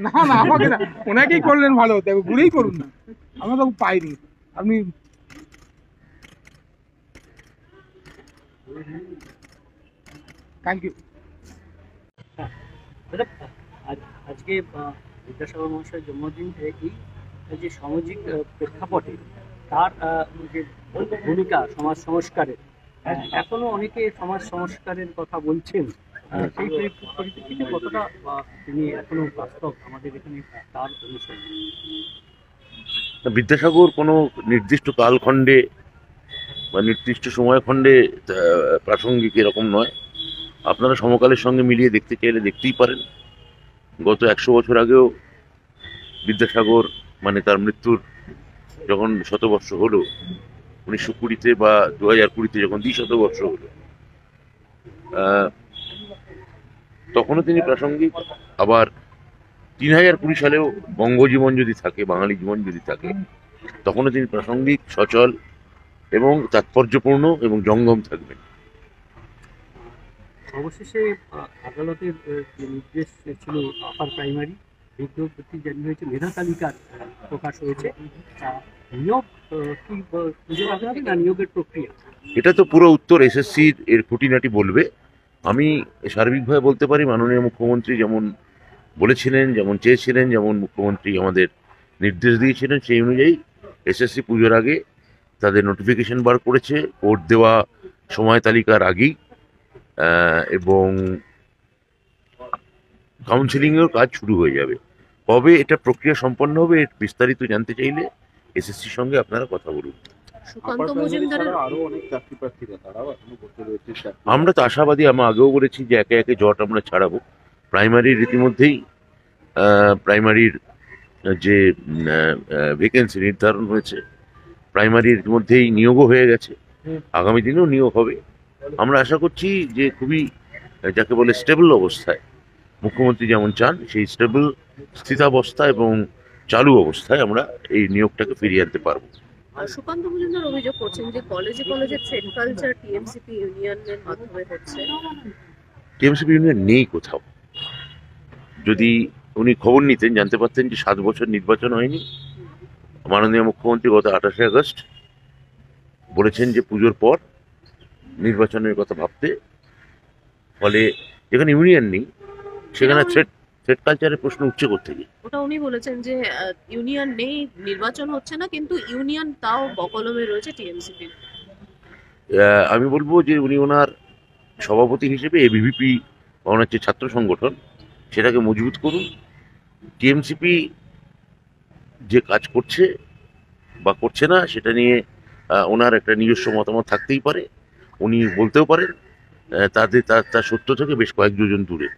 না না, আমাকে না, ওনাকেই করলেন ভালো হতো, ভুলেই করুন না, আমরা তো পাইনি। আপনি থ্যাংক ইউ। দাদা, আজকে বিদ্যাসাগর মহাশয়ের জন্মদিন, এই যে সামাজিক প্রেক্ষাপটে তার যে ভূমিকা সমাজ সংস্কারের, এখনো অনেকে সমাজ সংস্কারের কথা বলছেন, সেই পরিপ্রেক্ষিতে কতটা তিনি এখনো বাস্তব আমাদের এখানে তার অনুসরণ? বিদ্যাসাগর কোনো নির্দিষ্ট কালখণ্ডে বা নির্দিষ্ট সময়খণ্ডে প্রাসঙ্গিক এরকম নয়। আপনারা সমকালের সঙ্গে মিলিয়ে দেখতে চাইলে দেখতেই পারেন। গত 100 বছর আগেও বিদ্যাসাগর, মানে তার মৃত্যুর যখন শতবর্ষ হলো 1920-তে বা 2020-তে যখন দ্বিশতবর্ষ হলো, তখনও তিনি প্রাসঙ্গিক। আবার 3020 সালেও বঙ্গজীবন যদি থাকে, বাঙালি জীবন যদি থাকে, তখনও তিনি প্রাসঙ্গিক, সচল এবং তাৎপর্যপূর্ণ এবং জঙ্গম থাকবেন। অবশেষে আদালতের নির্দেশ ছিল আপার প্রাইমারি বিজ্ঞপ্তি জারি হয়েছে, মেধা তালিকার প্রকাশ হয়েছে। নিয়োগ কি পুজোর আগে হবে না নিয়োগের প্রক্রিয়া? এটা তো পুরো উত্তর এসএসসির এর খুঁটিনাটি বলবে। আমি সার্বিকভাবে বলতে পারি, মাননীয় মুখ্যমন্ত্রী যেমন বলেছিলেন, যেমন চেয়েছিলেন, যেমন মুখ্যমন্ত্রী আমাদের নির্দেশ দিয়েছিলেন, সেই অনুযায়ী এসএসসি পুজোর আগে তাদের নোটিফিকেশন বার করেছে, কোর্ট দেওয়া সময় তালিকার আগেই, এবং কাউন্সিলিংয়ের কাজ শুরু হয়ে যাবে। কবে এটা প্রক্রিয়া সম্পন্ন হবে, এর বিস্তারিত জানতে চাইলে এসএসসির সঙ্গে আপনারা কথা বলুন। আমরা তো আশাবাদী, আমি আগেও বলেছি যে একে একে জট আমরা ছাড়াবো। প্রাইমারির ইতিমধ্যেই প্রাইমারির যে ভ্যাকেন্সি নির্ধারণ হয়েছে, প্রাইমারির মধ্যেই নিয়োগও হয়ে গেছে, আগামী দিনেও নিয়োগ হবে। আমরা আশা করছি যে খুবই, যাকে বলে স্টেবল অবস্থায়, মুখ্যমন্ত্রী যেমন চান সেই স্টেবল, স্থিতাবস্থা এবং চালু অবস্থায় আমরা এই নিয়োগটাকে ফিরিয়ে আনতে পারবো। সুকান্ত মজুমদার অভিযোগ করছেন যে কলেজে কলেজে ট্রেড কালচার টিএমসিপি ইউনিয়নের মাধ্যমে হচ্ছে। টিএমসিপি ইউনিয়ন নেই কোথাও। যদি উনি খবর নিতেন, জানতে পারতেন যে 7 বছর নির্বাচন হয়নি। মাননীয় মুখ্যমন্ত্রী গত 28 আগস্ট বলেছেন যে পুজোর পর নির্বাচনের কথা ভাবতে। ফলে যেখানে ইউনিয়ন নেই সেখানে থ্রেড কালচারের প্রশ্ন উঠছে কোত্থেকে? ওটা উনি বলেছেন যে ইউনিয়ন নেই, নির্বাচন হচ্ছে না, কিন্তু ইউনিয়ন তাও বকলমে রয়েছে টিএমসিপি। আমি বলবো যে উনি ওনার সভাপতি হিসেবে এবিভিপি, ওনার যে ছাত্র সংগঠন, সেটাকে মজবুত করুন। টিএমসিপি যে কাজ করছে বা করছে না সেটা নিয়ে ওনার একটা নিজস্ব মতামত থাকতেই পারে, উনি বলতেও পারেন। তার সত্য থেকে বেশ কয়েক যোজন দূরে।